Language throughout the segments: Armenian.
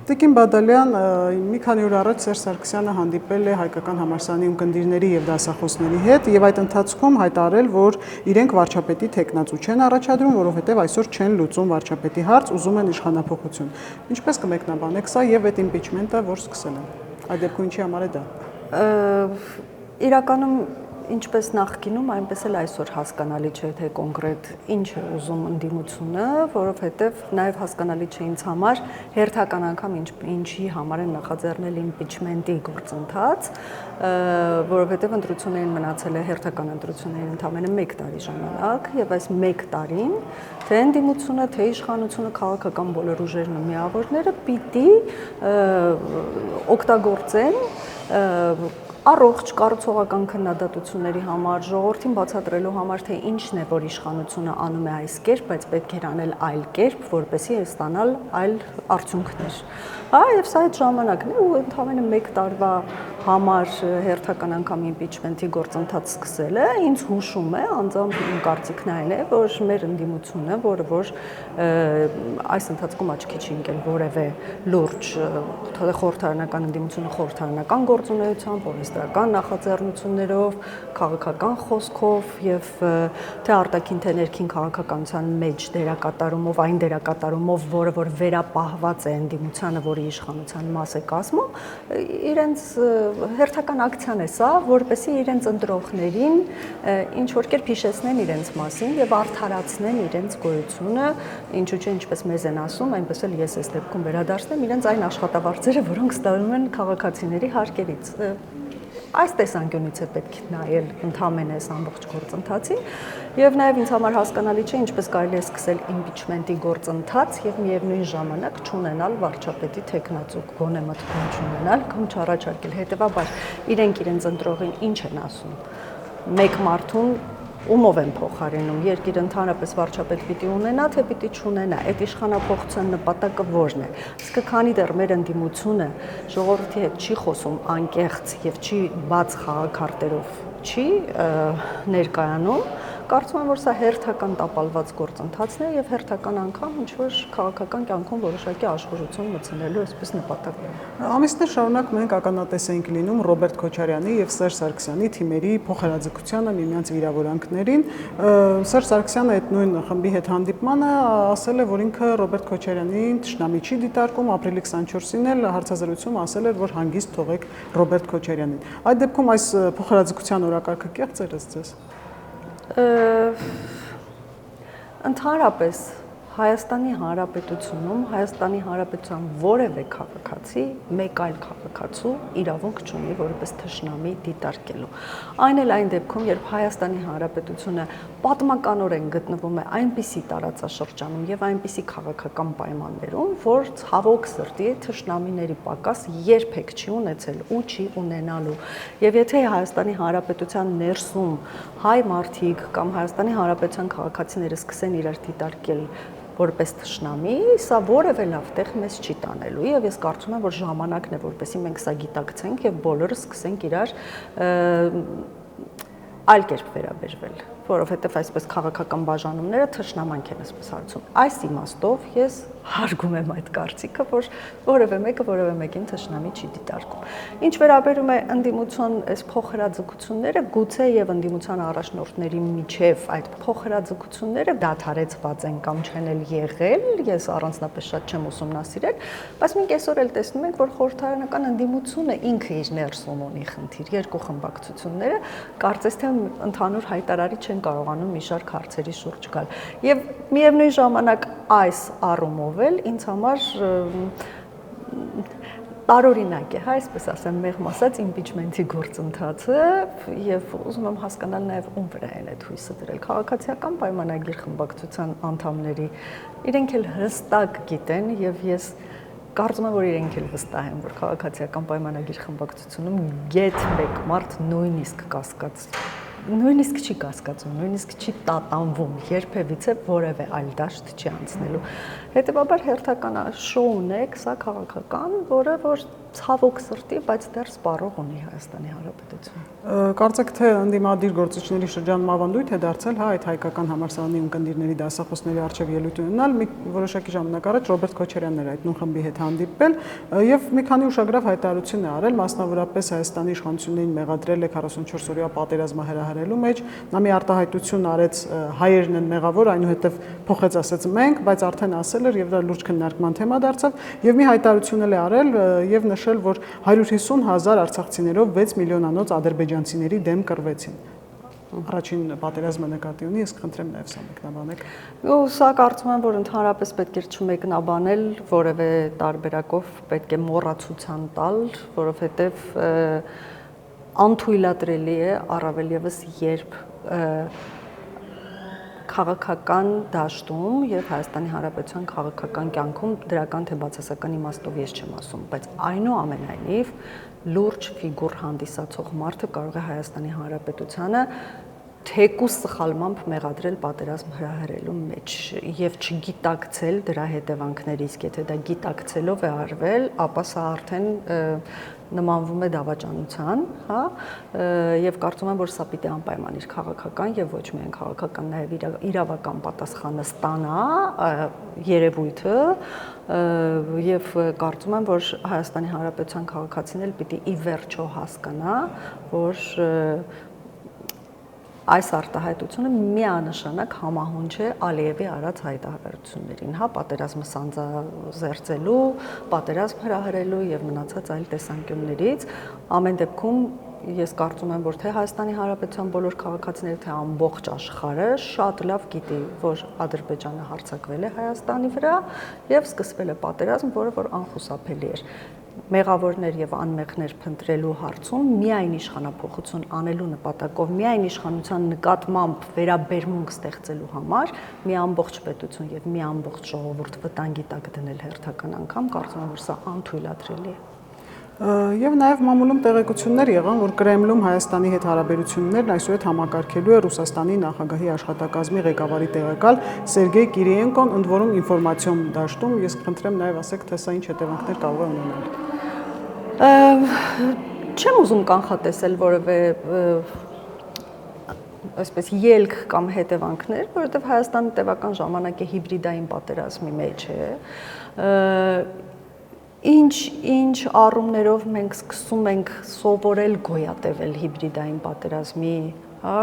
Տիկին Բադալյան մի քանի օր առաջ Սերժ Սարգսյանը հանդիպել է հայկական համալսարանի ունկնդիրների եւ դասախոսների հետ եւ այդ ընթացքում հայտարարել, որ իրենք վարչապետի թեկնածու չեն առաջադրում, որովհետեւ այսօր չեն լուծում վարչապետի հարց, ուզում են իշխանափոխություն։ Ինչպես կմեկնաբանեք սա եւ այդ իմպիչմենտը, որ սկսել են։ Այդ դեպքում ինչի համար է դա։ Իրականում ինչպես նախկինում, այնպես էլ այսօր հասկանալի չէ, թե կոնկրետ ինչ է ուզում ընդդիմությունը, որովհետև նաև հասկանալի չէ ինձ համար հերթական անգամ ինչի համար են նախաձեռնել իմպիչմենտի գործընթաց, որովհետև ընտրություններին մնացել է հերթական ընտրություններին ընդամենը 1 տարի ժամանակ, եւ այս 1 տարին թե ընդդիմությունը, թե իշխանությունը, քաղաքական բոլոր ուժերն ու միավորները պիտի օգտագործեն առողջ կառուցողական քննադատությունների համար, ժողովրդին բացատրելու համար, թե ինչն է, որ իշխանությունը անում է այս կերպ, բայց պետք է անել այլ կերպ, որպեսզի ստանալ այլ արդյունքներ։ Եվ սա այդ ժամանակն է, ու ընդամենը 1 տարվա համար հերթական անգամ իմպիչմենտի գործընթաց սկսելը ինձ հուշում է, անձամբ իմ կարծիքն այն է, որ մեր ընդդիմությունը, որը որ այս ընթացքում աչքի չի ընկել որևէ լուրջ խորհրդարանական ընդդիմությունը խորհրդարանական գործունեությամբ, օրենսդրական նախաձեռնություններով, քաղաքական խոսքով եւ թե արտաքին թե ներքին քաղաքականության մեջ դերակատարումով, այն դերակատարումով, որը որ վերապահված է ընդդիմությանը, որի իշխանության մաս է կազմում, իրենց հերթական ակցիան է սա, որպեսզի իրենց ընտրողներին ինչ որ կերպ հիշեցնեն իրենց մասին եւ արդարացնեն իրենց գոյությունը, ինչու՞ չէ, ինչպես մեզ են ասում, այնպես էլ ես այս դեպքում վերադարձնեմ իրենց այն աշխատավարձերը, որոնք ստանում են քաղաքացիների հարկերից։ Այս տեսանկյունից է պետք նայել ընդհանրապես այս ամբողջ գործընթացին եւ նաեւ ինձ համար հասկանալի չէ ինչպես կարելի է սկսել իմպիչմենտի գործընթաց եւ միևնույն ժամանակ չունենալ վարչապետի թեկնածու, գոնե մտքում չունենալ կամ չառաջարկել։ Հետեւաբար իրենք իրենց ընտրողին ինչ են ասում։ Մեկ մարդուն ումով են փոխարինում, երկիր ընդհանրապես վարչապետ պիտի ունենա, թե պիտի չունենա, այդ իշխանափոխության նպատակը ո՞րն է։ Իսկ քանի դեռ մեր ընդդիմությունը ժողովրդի հետ չի խոսում անկեղծ եւ չի բաց խաղաքարտերով չի ներկայանում, կարծում եմ, որ սա հերթական տապալված գործընթացն է եւ հերթական անգամ ինչ որ քաղաքական կյանքում որոշակի աշխուժություն մտցնելու այսպես նպատակ է։ Ամիսներ շարունակ մենք ականատես ենք լինում Ռոբերտ Քոչարյանի եւ Սերժ Սարգսյանի թիմերի փոխհրաձգությանը միմյանց վիրավորանքներին։ Սերժ Սարգսյանը այդ նույն խմբի հետ հանդիպմանը ասել է, որ ինքը Ռոբերտ Քոչարյանին թշնամի չի դիտարկում, ապրիլի 24-ին էլ հարցազրույցում ասել էր, որ հանգիստ թողեք Ռոբերտ Քոչարյանին։ Այդ դեպքում այս փոխհրաձգության օրակարգը կեղծ էր ըստ ձեզ։ Ընդհանրապես Հայաստանի Հանրապետությունում, Հայաստանի Հանրապետության որևէ քաղաքացի, մեկ այլ քաղաքացու իրավունք չունի որպես թշնամի դիտարկելու։ Այն էլ այն դեպքում, երբ Հայաստանի Հանրապետությունը պատմականորեն գտնվում է այնպիսի տարածաշրջանում եւ այնպիսի քաղաքական պայմաններում, որ ցավոք սրտի թշնամիների պակաս երբեք չի ունեցել ու չի ունենալու։ Եվ եթե Հայաստանի Հանրապետության ներսում հայ մարդիկ կամ Հայաստանի Հանրապետության քաղաքացիները սկսեն իրար դիտարկել որպես թշնամի, սա որևէ լավ տեղ մեզ չի տանելու եւ ես կարծում եմ, որ ժամանակն է, որպեսզի մենք սա գիտակցենք եւ բոլորը սկսենք իրար այլ կերպ վերաբերվել, որովհետեւ այսպես քաղաքական բաժանումները թշնամանք են այսպես հարցում։ Այս իմաստով ես հարգում եմ այդ կարծիքը, որ որևէ մեկը որևէ մեկին թշնամի չի դիտարկում։ Ինչ վերաբերում է ընդդիմության այս փոխհրաձգությունները, գուցե եւ ընդդիմության առաջնորդների միջև այդ փոխհրաձգությունները դադարեցված են կամ չեն էլ եղել, ես առանձնապես շատ չեմ ուսումնասիրել, բայց մենք այսօր էլ տեսնում ենք, որ խորհրդարանական ընդդիմությունը ինքը իր ներսում ունի խնդիր, երկու խմբակցությունները կարծես թե ընդհանուր հայտարարի չեն կարողանում մի շարք հարցերի շուրջ գալ։ Եվ միևնույն ժամանակ այս առումով էլ ինձ համար տարօրինակ է, այսպես ասեմ, մեղմ ասած իմպիչմենտի գործընթացը եւ ուզում եմ հասկանալ նաեւ ում վրա են այդ հույսը դրել քաղաքացիական պայմանագիր խմբակցության անդամների իրենք էլ հստակ գիտեն եւ ես կարծում եմ, որ իրենք էլ վստահ են, որ քաղաքացիական պայմանագիր խմբակցությունում գեթ մեկ մարդ նույնիսկ կասկած նույնիսկ չի կասկածում, նույնիսկ չի տատանվում, երբևիցե որևէ այլ դաշտ չի անցնելու։ Հետևաբար հերթական շոու ունեք, սա քաղաքական, որը որ ցավոք սրտի, բայց դեռ սպառող ունի Հայաստանի Հանրապետությունը։ Կարծեք թե ընդդիմադիր գործիչների շրջանում ավանդույթ է դարձել այդ հայկական համալսարանի ունկնդիրների դասախոսների արչև ելույթ ունենալ, մի որոշակի ժամանակ առաջ Ռոբերտ Քոչարյանն էր այդ նույն խմբի հետ հանդիպել եւ մի քանի ուշագրավ հայտարարություն է արել, մասնավորապես Հայաստանի իշխանություններին մեղադրել է 44-օրյա պատերազմը հրահրելու մեջ, նա մի արտահայտություն արեց հայերն են մեղավոր, այնուհետև փոխեց ասեց մենք, բայց արդեն ասել էր եւ դա լուրջ քննարկման թեմա դարձավ եւ մի հայտարարություն էլ է արել եւ նշել, որ 150,000 արցախցիներով 6 միլիոնանոց ադրբեջանցիների դեմ կռվեցին։ Առաջին պատերազմը նկատի ունի, ես կխնդրեմ նաև սա մեկնաբանեք։ Սա կարծում եմ, որ ընդհանրապես պետք է չմեկնաբանել, որևէ տարբերակով պետք է մոռացության տալ, որովհետև անթույլատրելի է առավել եւս երբ քաղաքական դաշտում եւ Հայաստանի Հանրապետության քաղաքական կյանքում դրական թե բացասական իմաստով ես չեմ ասում, բայց այնուամենայնիվ լուրջ ֆիգուր հանդիսացող մարդը կարող է Հայաստանի Հանրապետությանը թեկուզ սխալմամբ մեղադրել պատերազմ հրահրելու մեջ եւ չգիտակցել դրա հետևանքներից, եթե դա գիտակցելով է արվել, ապա սա արդեն նմանվում է դավաճանության, հա, եւ կարծում եմ, որ սա պիտի անպայման իր քաղաքական եւ ոչ միայն քաղաքական, նաեւ իրավական պատասխանը ստանա երևույթը եւ կարծում եմ, որ Հայաստանի Հանրապետության քաղաքացին էլ պիտի ի վերջո հասկանա, որ այս արտահայտությունը միանշանակ համահունչ է Ալիևի արած հայտարարություններին, հա, պատերազմը սանձազերծելու, պատերազմ հրահրելու եւ մնացած այլ տեսանկյուններից, ամեն դեպքում ես կարծում եմ, որ թե Հայաստանի Հանրապետության բոլոր քաղաքացիները, թե ամբողջ աշխարհը շատ լավ գիտի, որ Ադրբեջանը հարձակվել է Հայաստանի վրա եւ սկսվել է պատերազմ, որը որ անխուսափելի էր։ Մեղավորներ եւ անմեղներ փնտրելու հարցում միայն իշխանափոխություն անելու նպատակով, միայն իշխանության նկատմամբ վերաբերմունք ստեղծելու համար մի ամբողջ պետություն եւ մի ամբողջ ժողովուրդ վտանգի տակ դնել հերթական անգամ, կարծում եմ, որ սա անթույլատրելի է։ Եվ նաև մամուլում տեղեկություններ եղան, որ Կրեմլում Հայաստանի հետ հարաբերություններն այսուհետ համակարգելու է Ռուսաստանի նախագահի աշխատակազմի ղեկավարի տեղակալ Սերգեյ Կիրիենկոն, ընդ որում ինֆորմացիոն դաշտում, ես կխնդրեմ նաև ասեք, թե սա ինչ հետևանքներ կարող է ունենալ։ Չեմ ուզում կանխատեսել որևէ այսպես ելք կամ հետևանքներ, որովհետև Հայաստանը տևական ժամանակ է հիբրիդային պատերազմի մեջ է։ Ինչ առումներով մենք սկսում ենք սովորել գոյատևել հիբրիդային պատերազմի, հա,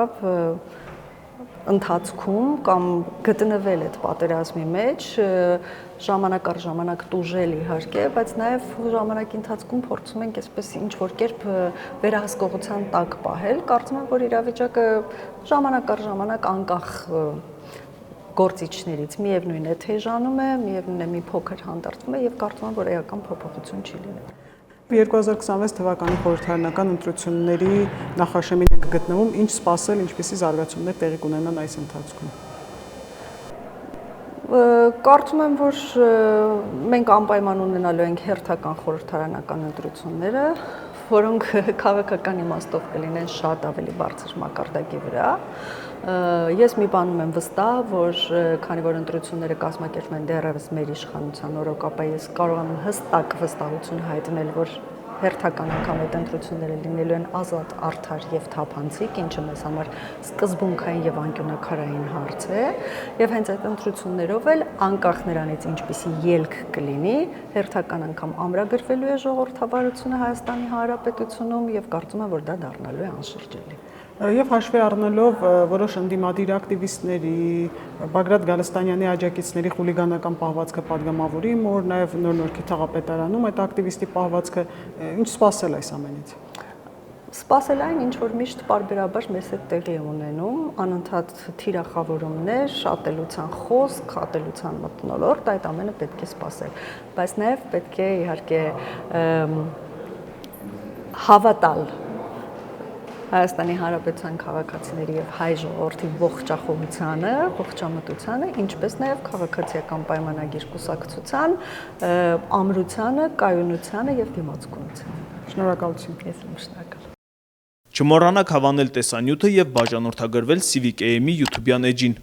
ընթացքում կամ գտնվել այդ պատերազմի մեջ, ժամանակ առ ժամանակ տուժել իհարկե, բայց նաև ժամանակի ընթացքում փորձում ենք այսպես ինչ որ կերպ վերահսկողության տակ պահել, կարծում եմ, որ իրավիճակը ժամանակ առ ժամանակ անկախ գործիչներից միևնույն է թեժանում է, միևնույն է մի փոքր հանդարտվում է եւ կարծում եմ, որ էական փոփոխություն չի լինելու։ 2026 թվականի խորհրդարանական ընտրությունների նախաշեմին ենք գտնվում, ինչ սպասել, ինչպիսի զարգացումներ տեղի կունենան այս ընթացքում։ Կարծում եմ, որ մենք անպայման ունենալու ենք հերթական խորհրդարանական ընտրությունները, որոնք քաղաքական իմաստով կլինեն շատ ավելի բարձր մակարդակի վրա։ Ես մի բանում եմ վստահ, որ քանի որ ընտրությունները կազմակերպվում են դեռևս մեր իշխանության օրոք, ապա ես կարող եմ հստակ վստահություն հայտնել, որ հերթական անգամ այդ ընտրությունները լինելու են ազատ, արդար եւ թափանցիկ, ինչը մեզ համար սկզբունքային եւ անկյունաքարային հարց է, եւ հենց այդ ընտրություններով էլ անկախ նրանից ինչպիսի ելք կլինի, հերթական անգամ ամրագրվելու է ժողովրդավարությունը Հայաստանի Հանրապետությունում եւ կարծում եմ, որ դա դառնալու է անշրջելի։ Եվ հաշվի առնելով որոշ ընդդիմադիր ակտիվիստների, Բագրատ Գալստանյանի աջակիցների խուլիգանական պահվածքը падգամավորի մոտ, նաև Նոր-Նորքի թաղապետարանում այդ ակտիվիստի պահվածքը, ինչ սպասել այս ամենից։ Սպասել այն, ինչ որ միշտ պարբերաբար մեզ հետ տեղի է ունենում, անընդհատ թիրախավորումներ, ատելության խոսք, ատելության մթնոլորտ, այդ ամենը պետք է սպասել, բայց նաև պետք է իհարկե հավատալ Հայաստանի Հանրապետության քաղաքացիների եւ հայ ժողովրդի ողջախոհությանը, ողջամտությանը, ինչպես նաեւ քաղաքացիական պայմանագիր կուսակցության, ամրությանը, կայունությանը եւ դիմացկունությանը։ Շնորհակալություն։ Ես եմ շնորհակալ։ Չմոռանաք հավանել տեսանյութը եւ բաժանորդագրվել Civic AM-ի YouTube-յան էջին։